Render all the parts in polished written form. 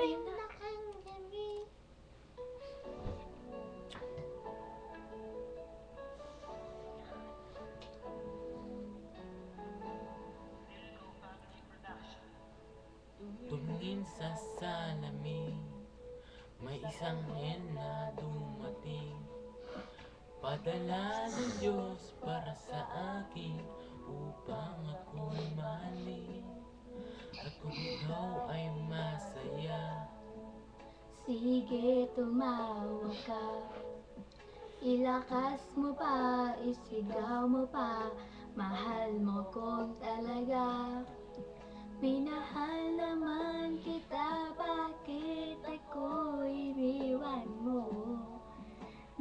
rin. Tumingin sa salamin, may isang hen na dumating. Padala ng Diyos para sa akin, upang ako'y mahalin. At kung ikaw ay masaya, sige, tumawa ka. Ilakas mo pa, isigaw mo pa, mahal mo kong talaga. Minahal naman kita, bakit ako iniwan mo?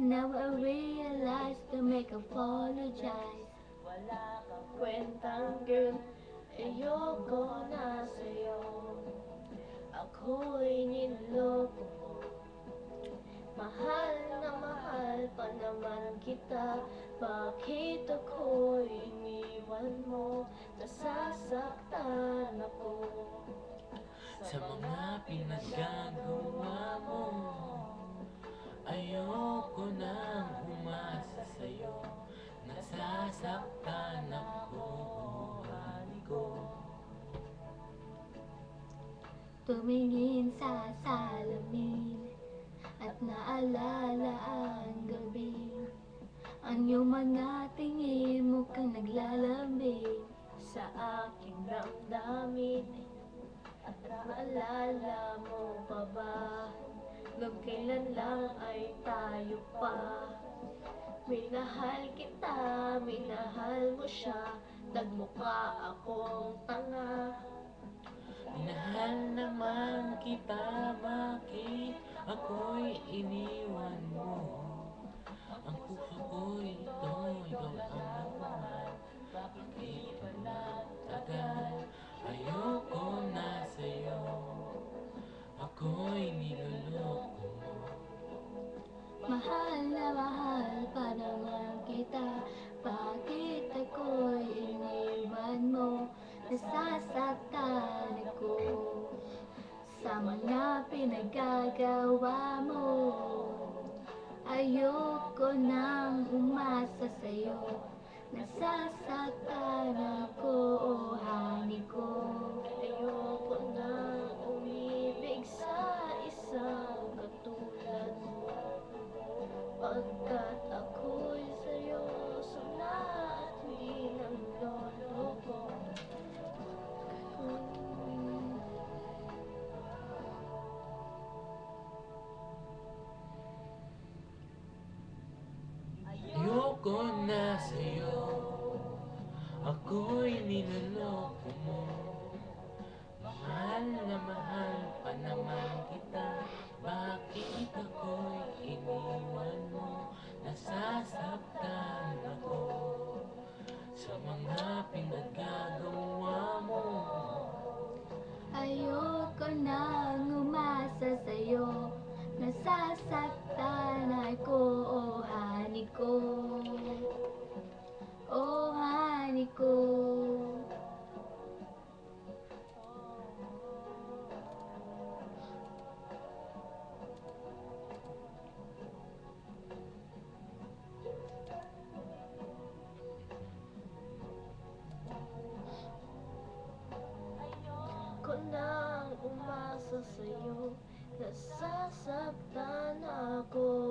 Now I realize to make apologize. Wala kang kwentang girl, ayoko na sa'yo. Ako'y niloko mo. Mahal na mahal pa naman kita, bakit ako'y iniwan mo? Nasasaktan ako sa mga pinaggagawa mo. Ayoko nang umasa sa'yo, nasasaktan ako, honey ko. Tumingin sa salamin at naalala ang gabi. Ang iyong mga tingin mukhang naglalambing sa aking damdamin. At naalala mo pa ba, nung kailan lang ay tayo pa? Minahal kita, minahal mo siya, nagmukha akong tanga. Minahal naman kita, bakit ako'y iniwan mo? Ang puso ko'y ito, ikaw ang nagmahal, bakit ba nagtagal? Ayoko na sa'yo, ako'y niloloko mo. Mahal na mahal pa naman kita, bakit ako'y iniwan mo? Nasasaktan ako sa mga pinagagawa mo. Ayoko nang umasa sa'yo, nasasaktan ako, oh honey ko. Ayoko nang umibig sa isang katulad mo, pagkat ako'y seryoso na at di nanloloko. Ayoko na sa'yo, ako'y niloloko mo. Mahal na mahal pa naman kita, bakit ako'y iniwan mo? Nasasaktan ako sa mga pinaggagawa mo. Ayoko nang umasa sa'yo, nasasaktan ako, oh honey ko. Oh honey ko. Ayoko nang umasa sa'yo, nasasaktan ako.